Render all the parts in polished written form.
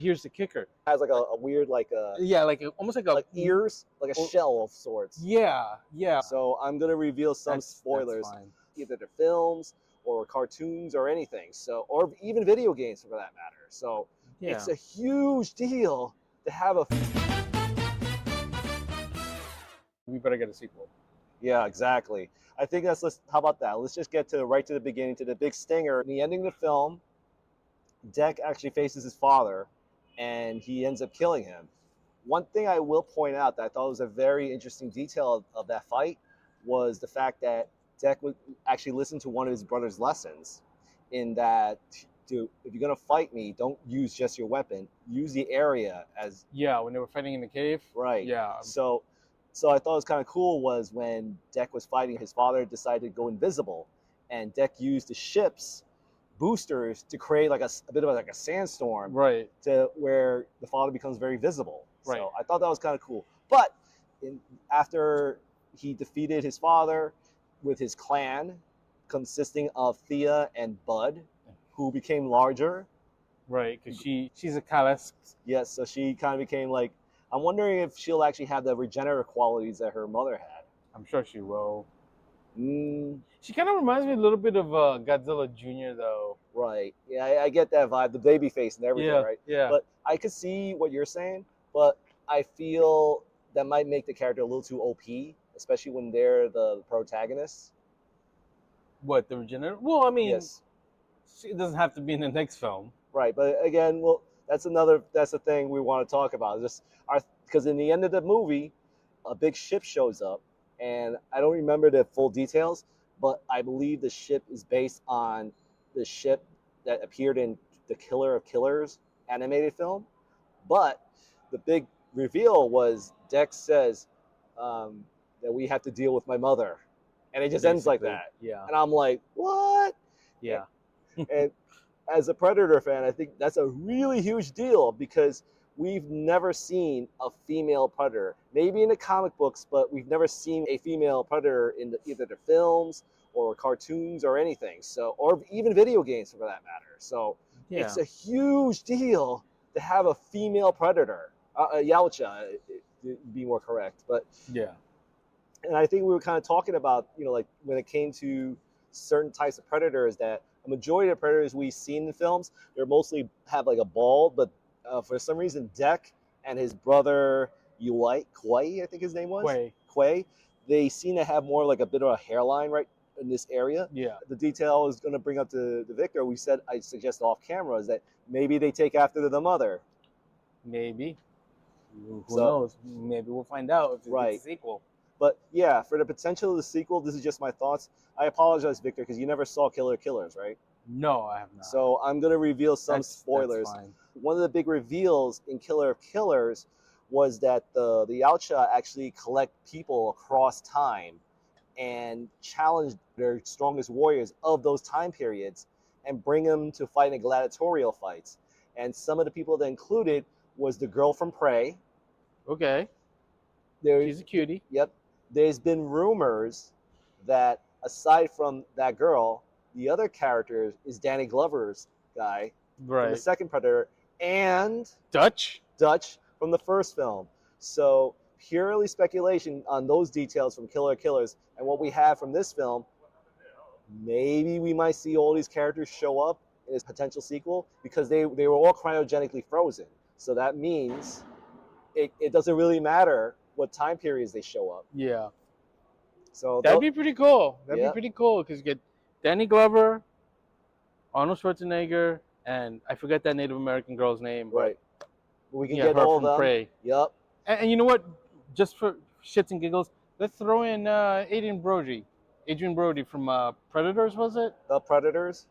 Here's the kicker. Has like a weird Yeah, like almost like a ears, like a shell of sorts. Yeah, yeah. So I'm gonna reveal some spoilers, That's fine. either the films or cartoons or anything. So, or even video games for that matter. So Yeah. it's a huge deal to have a. We better get a sequel. Yeah, exactly. I think how about that? Let's just get right to the beginning, to the big stinger. In the ending of the film, Deck actually faces his father, and he ends up killing him. One thing I will point out that I thought was a very interesting detail of that fight was the fact that Deck would actually listen to one of his brother's lessons, in that, if you're gonna fight me, don't use just your weapon. Use the area as. Yeah, when they were fighting in the cave. Right. Yeah. So I thought it was kind of cool was when Deck was fighting, his father decided to go invisible, and Deck used the ship's boosters to create like a bit of like a sandstorm, right, to where the father becomes very visible. Right. So I thought that was kind of cool. But after he defeated his father with his clan, consisting of Thea and Bud, who became larger. Right, because she's a Kalesk. Yes, so she kind of became like. I'm wondering if she'll actually have the regenerative qualities that her mother had. I'm sure she will. Mm. She kind of reminds me a little bit of Godzilla Jr. though. Right. Yeah, I get that vibe, the baby face and everything, Yeah, right? yeah. But I could see what you're saying, but I feel that might make the character a little too OP, especially when they're the protagonists. What, the regenerative? Well, I mean, yes. It doesn't have to be in the next film. Right, but again, well, that's the thing we want to talk about. Because in the end of the movie, a big ship shows up, and I don't remember the full details, but I believe the ship is based on the ship that appeared in the Killer of Killers animated film. But the big reveal was Dex says that we have to deal with my mother, and it just ends like that. Yeah. And I'm like, what? Yeah. And as a Predator fan, I think that's a really huge deal, because we've never seen a female Predator. Maybe in the comic books, but we've never seen a female Predator in either the films or cartoons or anything. So, or even video games for that matter. So it's a huge deal to have a female Predator, a Yautja, to be more correct. But yeah. And I think we were kind of talking about, like when it came to certain types of predators, that a majority of predators we've seen in films, they're mostly have like a bald, but for some reason, Deck and his brother Quay, I think his name was Quay, they seem to have more like a bit of a hairline right in this area. Yeah. The detail I was going to bring up to Victor, I suggest off camera, is that maybe they take after the mother. Maybe. Who knows? Maybe we'll find out if it's a sequel. But yeah, for the potential of the sequel, this is just my thoughts. I apologize, Victor, because you never saw Killer Killers, right? No, I have not. So I'm going to reveal some spoilers. That's fine. One of the big reveals in Killer of Killers was that the Yautja actually collect people across time and challenge their strongest warriors of those time periods and bring them to fight in gladiatorial fights. And some of the people that included was the girl from Prey. Okay. She's a cutie. Yep. There's been rumors that aside from that girl, the other character is Danny Glover's guy from the second Predator, and Dutch from the first film. So purely speculation on those details from Killer Killers and what we have from this film. Maybe we might see all these characters show up in this potential sequel, because they were all cryogenically frozen. So that means it doesn't really matter what time periods they show up. Yeah. So that'd be pretty cool. That'd be pretty cool, because you get Danny Glover, Arnold Schwarzenegger, and I forget that Native American girl's name. Right. But we can get all of them. Prey. Yep. And you know what? Just for shits and giggles, let's throw in Adrian Brody from Predators, was it? The Predators?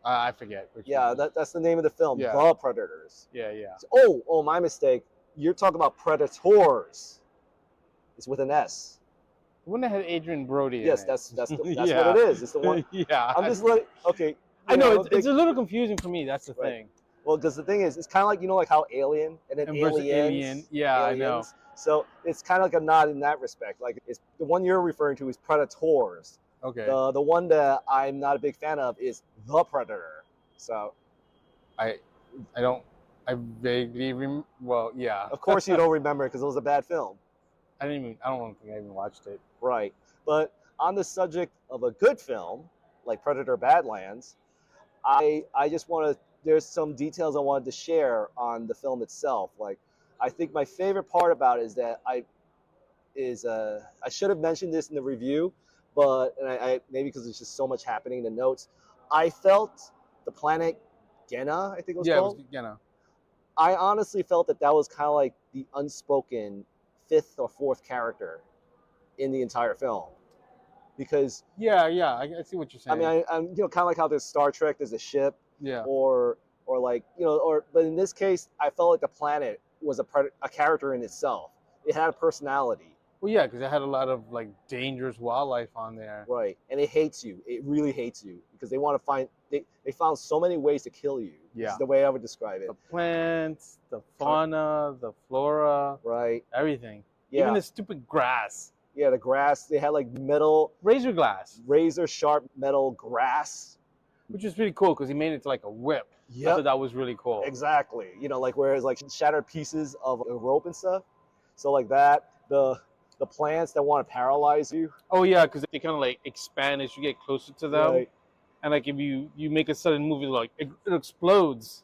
I forget. That's the name of the film. Yeah. The Predators. Yeah, yeah. Oh, my mistake. You're talking about Predators. It's with an S. The one that had Adrian Brody in it. That's what it is. It's the one. Yeah. I'm just letting. Okay. I know it's a little confusing for me. That's the thing. Well, because the thing is, it's kind of like like how Alien and then Alien. Yeah, Aliens. I know. So it's kind of like a nod in that respect. Like it's the one you're referring to is Predators. Okay. The one that I'm not a big fan of is The Predator. So I don't I vaguely well, yeah. Of course, you don't remember because it was a bad film. I don't think I even watched it. Right. But on the subject of a good film, like Predator Badlands, I just want to, there's some details I wanted to share on the film itself. Like, I think my favorite part about it is that I should have mentioned this in the review, but I maybe because there's just so much happening in the notes, I felt the planet Genna, I think it was Yeah, it was, called. you know. I honestly felt that was kind of like the unspoken fifth or fourth character in the entire film, because Yeah, I see what you're I mean, saying. I'm kind of like how there's Star Trek, there's a ship, Yeah. or like but in this case, I felt like the planet was a character in itself. It had a personality. Well, yeah, because it had a lot of like dangerous wildlife on there. Right, and it hates you. It really hates you because they want to find. They found so many ways to kill you. Yeah. Is the way I would describe it. The plants, the fauna, the flora, right, everything. Yeah. Even the stupid grass. Yeah, the grass. They had like metal, razor sharp metal grass, which is pretty cool because he made it to like a whip. Yeah, I thought that was really cool. Exactly. Like where it's like shattered pieces of a rope and stuff. So like that, the plants that want to paralyze you. Oh yeah, because they kind of like expand as you get closer to them. Right. And like if you make a sudden move, like it explodes,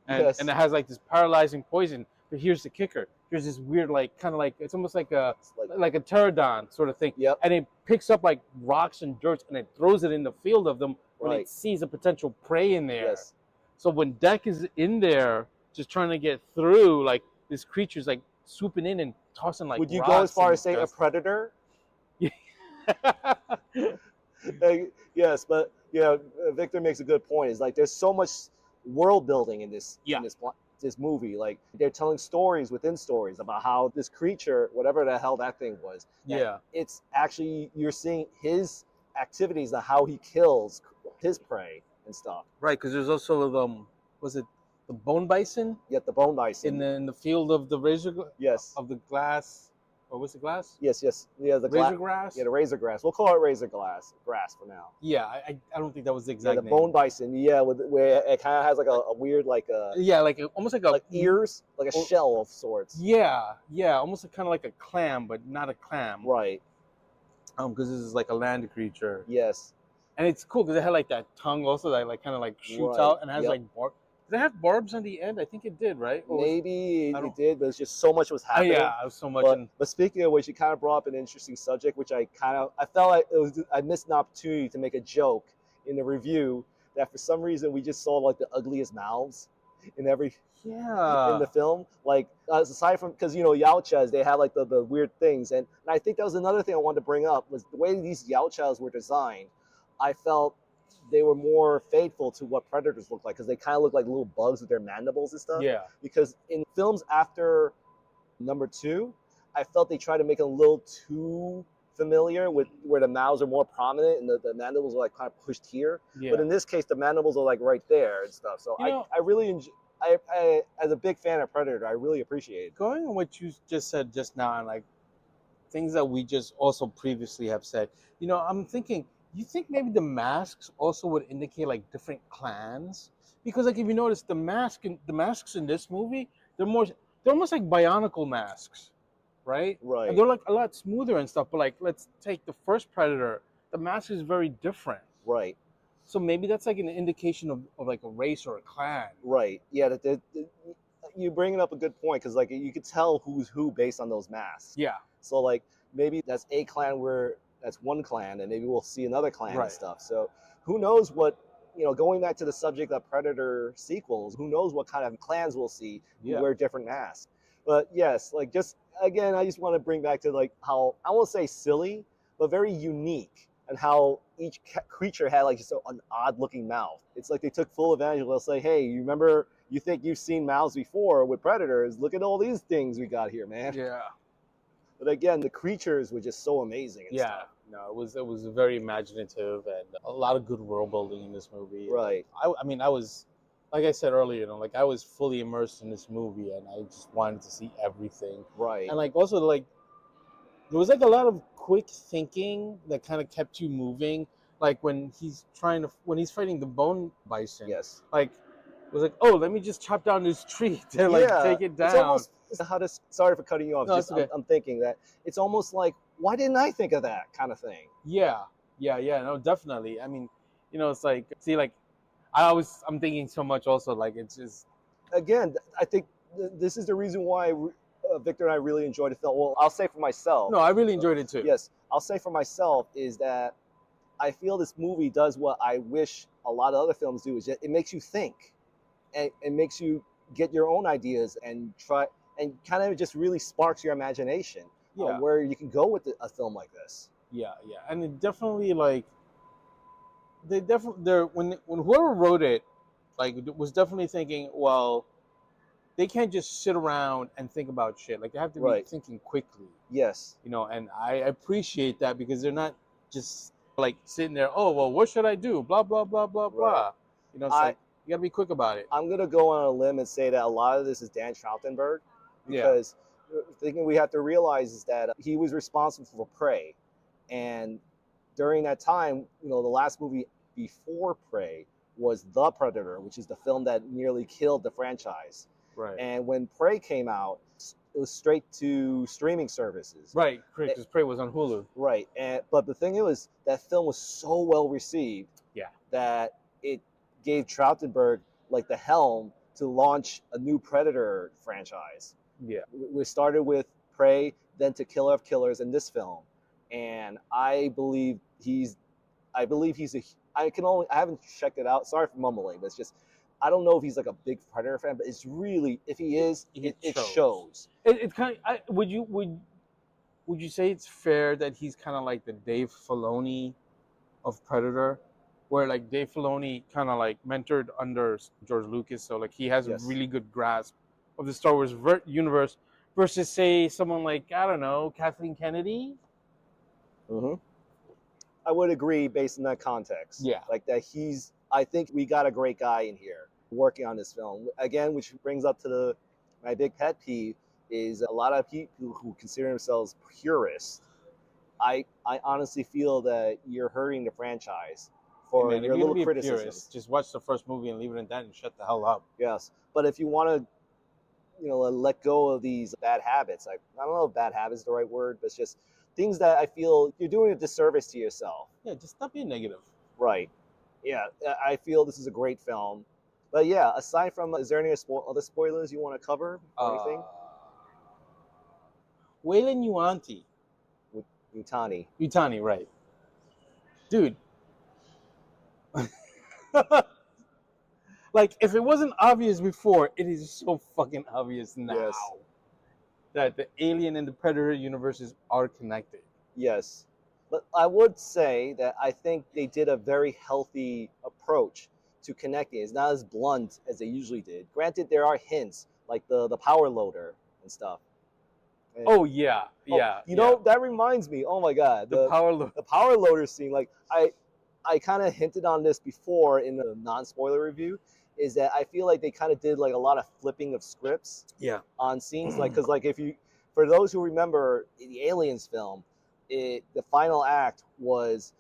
and Yes. and it has like this paralyzing poison. But here's the kicker: there's this weird like kind of like it's almost like a pterodon sort of thing. Yep. And it picks up like rocks and dirt and it throws it in the field of them when Right. it sees a potential prey in there. Yes. So when Deck is in there just trying to get through, like this creature's like swooping in and tossing like. Would you go as far as saying a predator? Yes, but Victor makes a good point. It's like there's so much world building in this this movie. Like they're telling stories within stories about how this creature, whatever the hell that thing was, it's actually you're seeing his activities and how he kills his prey and stuff. Right, because there's also was it the bone bison? Yeah, the bone bison in the field of the razor. Yes. Of the glass. Or was it glass? Yes. Yeah, the razor grass. Yeah, the razor grass. We'll call it razor grass for now. Yeah, I don't think that was the exact name. Bone bison. Yeah, where it kind of has like a weird like a. Yeah, like almost like ears, like a shell of sorts. Yeah, almost kind of like a clam, but not a clam. Right. Because this is like a land creature. Yes. And it's cool because it had like that tongue also that like kind of like shoots out and has like barbs. Did it have barbs on the end? I think it did, right? Or maybe it did, but it's just so much was happening. Yeah, it was so much. But speaking of which, you kind of brought up an interesting subject, which I felt like I missed an opportunity to make a joke in the review that for some reason we just saw like the ugliest mouths in in the film. Like aside from because Yautjas, they have like the weird things, and I think that was another thing I wanted to bring up was the way these Yautjas were designed. I felt they were more faithful to what predators look like because they kind of look like little bugs with their mandibles and stuff. Yeah. Because in films after number 2, I felt they tried to make it a little too familiar with where the mouths are more prominent and the mandibles are like kind of pushed here. Yeah. But in this case, the mandibles are like right there and stuff. So I really enjoy. I as a big fan of Predator, I really appreciate it. Going on what you just said just now and like things that we just also previously have said, I'm thinking. You think maybe the masks also would indicate like different clans? Because like if you notice the masks in this movie, they're almost like bionicle masks, right? Right. And they're like a lot smoother and stuff. But like let's take the first Predator, the mask is very different. Right. So maybe that's like an indication of like a race or a clan. Right. Yeah. You're bringing up a good point because like you could tell who's who based on those masks. Yeah. So like maybe that's a clan where. That's one clan, and maybe we'll see another clan and stuff. So who knows what, going back to the subject of Predator sequels, who knows what kind of clans we'll see who wear different masks. But yes, like just, again, I just want to bring back to like how, I won't say silly, but very unique, and how each creature had like just an odd looking mouth. It's like they took full advantage. They'll say, hey, you remember, you think you've seen mouths before with Predators, look at all these things we got here, man. Yeah. But again, the creatures were just so amazing and stuff. No, it was very imaginative and a lot of good world building in this movie. Right. I mean, I was, like I said earlier, like I was fully immersed in this movie and I just wanted to see everything. Right. And like also like there was like a lot of quick thinking that kind of kept you moving. Like when he's fighting the bone bison. Yes. Like was like, oh, let me just chop down this tree to like Yeah, take it it's down. almost how to. Sorry for cutting you off. No, Just it's okay. I'm thinking that it's almost like, why didn't I think of that kind of thing? Yeah, yeah. No, definitely. I mean, it's like, see, like, I'm thinking so much also, like, it's just, Again, I think this is the reason why Victor and I really enjoyed the film. Well, I'll say for myself. no, I really enjoyed it too. Yes, I'll say for myself is that I feel this movie does what I wish a lot of other films do. Is it makes you think, and it makes you get your own ideas and try, and kind of just really sparks your imagination Yeah, where you can go with a film like this. yeah. And it definitely, like, they're when whoever wrote it, like, was definitely thinking, well, they can't just sit around and think about shit. Like, they have to be Right. thinking quickly, Yes. and I appreciate that because they're not just like sitting there, oh, well, what should I do? Blah, blah, blah, blah, Right. blah. It's I like, you got to be quick about it. I'm gonna go on a limb and say that a lot of this is Dan Trachtenberg, Yeah. because the thing we have to realize is that he was responsible for Prey, and during that time, the last movie before Prey was The Predator, which is the film that nearly killed the franchise. Right. And when Prey came out, it was straight to streaming services. Right, because Prey was on Hulu. Right, but the thing is, that film was so well received. Yeah. That it gave Trachtenberg like the helm to launch a new Predator franchise. Yeah. We started with Prey, then to Killer of Killers, and this film. And I believe he's I haven't checked it out. Sorry for mumbling, but it's just, I don't know if he's like a big Predator fan, but it's really, if he is, it shows. It kind of, would you say it's fair that he's kind of like the Dave Filoni of Predator, where like Dave Filoni kind of like mentored under George Lucas, so like he has Yes. a really good grasp of the Star Wars universe, versus say someone like, I don't know, Kathleen Kennedy. Mm-hmm. I would agree based on that context. Yeah. Like that I think we got a great guy in here working on this film. Again, which brings up to my big pet peeve is a lot of people who consider themselves purists. I honestly feel that you're hurting the franchise for Hey man, your if you're little gonna be a criticisms. purist, just watch the first movie and leave it at that and shut the hell up. Yes. But if you want to, let go of these bad habits, I don't know if bad habits is the right word, but it's just things that I feel you're doing a disservice to yourself. Yeah, just stop being negative. Right. Yeah, I feel this is a great film. But yeah, aside from, is there any other spoilers you want to cover or anything? Wayland Yuanti. Utani, right. Dude. Like, if it wasn't obvious before, it is so fucking obvious now. Yes. That the Alien and the Predator universes are connected. Yes. But I would say that I think they did a very healthy approach to connecting. It's not as blunt as they usually did. Granted, there are hints, like the power loader and stuff. And, oh, yeah. That reminds me, oh my God. The power loader. The power loader scene, like, I kind of hinted on this before in the non-spoiler review, is that I feel like they kind of did like a lot of flipping of scripts on scenes. Like, because like for those who remember the Aliens film, the final act was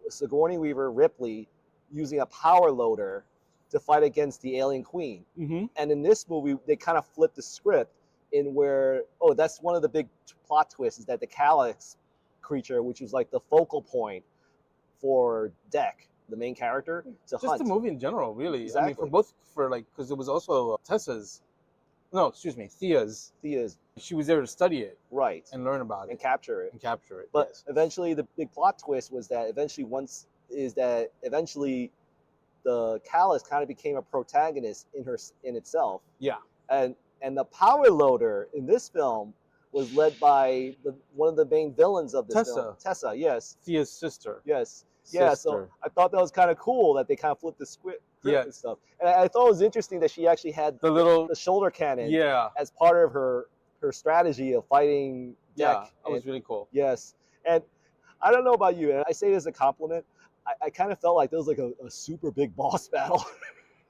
Sigourney Weaver, Ripley, using a power loader to fight against the alien queen. Mm-hmm. And in this movie, they kind of flipped the script in where, that's one of the big plot twists, is that the Calyx creature, which was like the focal point for Deck, the main character, to just hunt. the movie in general, really. Exactly. I mean, because it was also Thea's. She was there to study it, right, and learn about it, and capture it. But yes. Eventually, the big plot twist was that eventually the Calyx kind of became a protagonist in itself. Yeah. And the power loader in this film was led by one of the main villains of this film. Tessa, yes. Thea's sister. Yes. Yeah, so I thought that was kind of cool that they kind of flipped the script and stuff. And I thought it was interesting that she actually had the shoulder cannon as part of her strategy of fighting Deck. Yeah, that was really cool. Yes. And I don't know about you, and I say this as a compliment, I kind of felt like there was like a super big boss battle.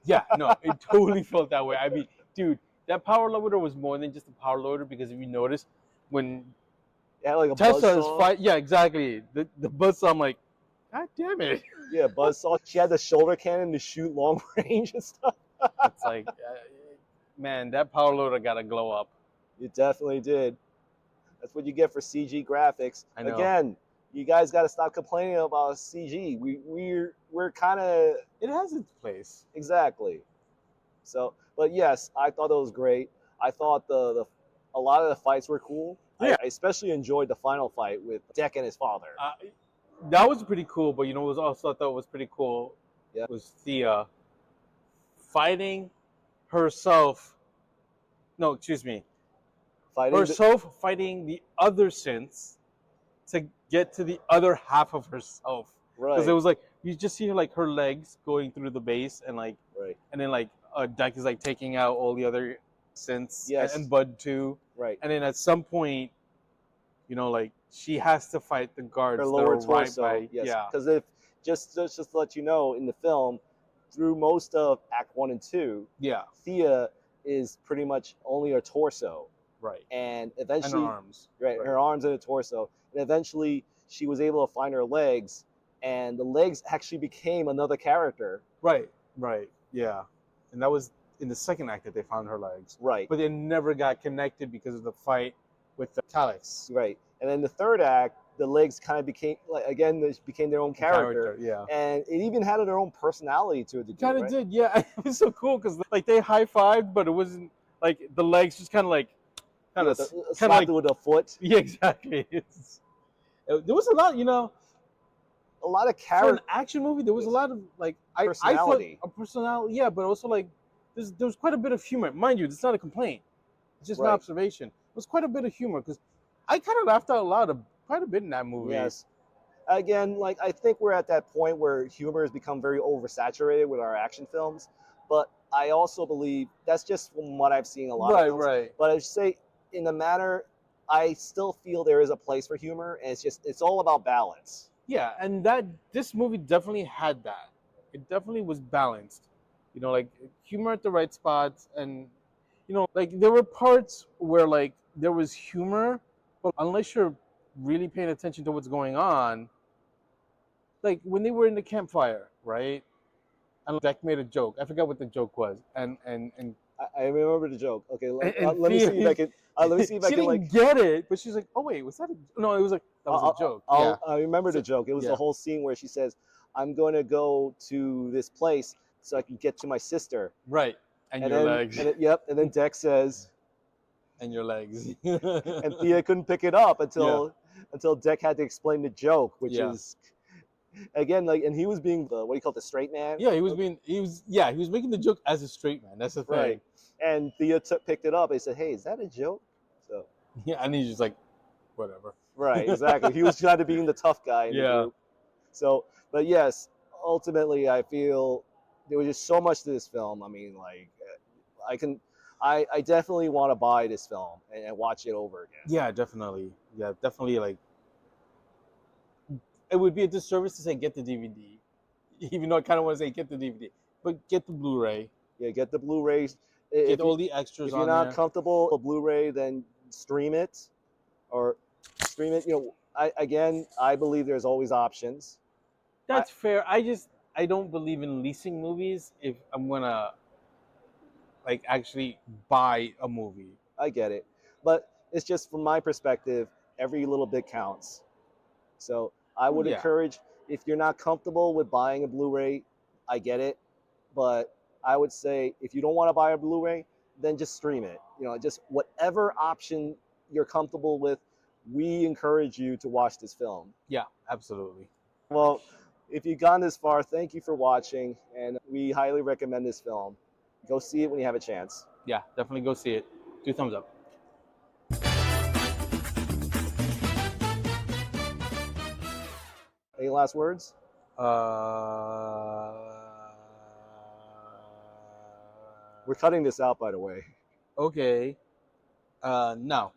Yeah, no, it totally felt that way. I mean, dude, that power loader was more than just a power loader, because if you notice, when like a Tessa is fight, yeah, exactly, the buzzsaw, I'm like, God damn it. Yeah, buzzsaw. She had the shoulder cannon to shoot long range and stuff. It's like, man, that power loader got to glow up. It definitely did. That's what you get for CG graphics. I know. Again, you guys got to stop complaining about CG. We're kind of It has its place. exactly. So, but yes, I thought it was great. I thought the a lot of the fights were cool. Yeah. I especially enjoyed the final fight with Deck and his father. That was pretty cool, but you know what was also I thought was pretty cool Yeah. was Thea fighting herself. No, excuse me. Fighting the, Herself fighting the other synths to get to the other half of herself. Because right, it was like you just see like her legs going through the base and like right, and then like Deck is like taking out all the other synths yes, and Bud too. right. And then at some point, you know, like she has to fight the guards Her that lower are right torso, by yes. yeah. Because if just to let you know, in the film, through most of Act 1 and 2, Yeah. Thea is pretty much only her torso, Right. and And her eventually, arms. right, her arms and her torso, and eventually she was able to find her legs, and the legs actually became another character. Right. Right. Yeah. And that was in the second act that they found her legs. Right, But they never got connected because of the fight with the Calyx. right. And then the third act, the legs kind of became like again, they became their own character, Yeah. and it even had their own personality to a degree. Kind of right? did, yeah. It was so cool because like they high fived, but it wasn't like the legs just kind of like kind of Slapped like it with a foot. yeah, exactly. There was a lot, you know, A lot of for character. an action movie. There was a lot of like I thought Personality. a personality, yeah, but also like there was quite a bit of humor. Mind you, it's not a complaint. It's just an Right. observation. It was quite a bit of humor because I kind of laughed out loud quite a bit in that movie. Yes. Again, like I think we're at that point where humor has become very oversaturated with our action films, but I also believe that's just from what I've seen in a lot of films. Right. But I should say, in the matter, I still feel there is a place for humor, and it's all about balance. Yeah, and this movie definitely had that. It definitely was balanced. You know, like humor at the right spots, and you know, like there were parts where like there was humor, but unless you're really paying attention to what's going on, like when they were in the campfire, right? And Deck made a joke. I forgot what the joke was, and I remember the joke. Okay, and let me see if I can. Let me see if I she can didn't get it, but she's like, "Oh wait, was that a no?" It was like that was a joke. Yeah, I remember the So- joke. It was yeah. the whole scene where she says, "I'm going to go to this place so I can get to my sister." Right, and your then, legs, yep, and then Dex says, and your legs, and Thea couldn't pick it up until Deck had to explain the joke, which Yeah. is again like, and he was being the what do you call it, the straight man. Yeah, he was making the joke as a straight man. That's the thing. Right. And Thea picked it up and said, "Hey, is that a joke?" So Yeah, and he's just like, whatever. right, exactly. He was trying to be the tough guy in the Yeah. group. So, but yes, ultimately, I feel there was just so much to this film. I mean, like, I definitely want to buy this film and watch it over again. Yeah, definitely. Yeah, definitely. Like, it would be a disservice to say get the DVD, even though I kind of want to say get the DVD, but get the Blu-ray. Yeah, get the Blu-rays. Get all the extras If you're on not there. comfortable with Blu-ray, then stream it, or stream it. You know, I believe there's always options. That's fair. I don't believe in leasing movies if I'm gonna like actually buy a movie. I get it, but it's just from my perspective, every little bit counts. So I would Yeah. encourage, if you're not comfortable with buying a Blu-ray, I get it, but I would say if you don't want to buy a Blu-ray, then just stream it. You know, just whatever option you're comfortable with, we encourage you to watch this film. Yeah, absolutely. Well, if you've gone this far, thank you for watching, and we highly recommend this film. Go see it when you have a chance. Yeah, definitely go see it. 2 thumbs up. Any last words? We're cutting this out, by the way. Okay. No.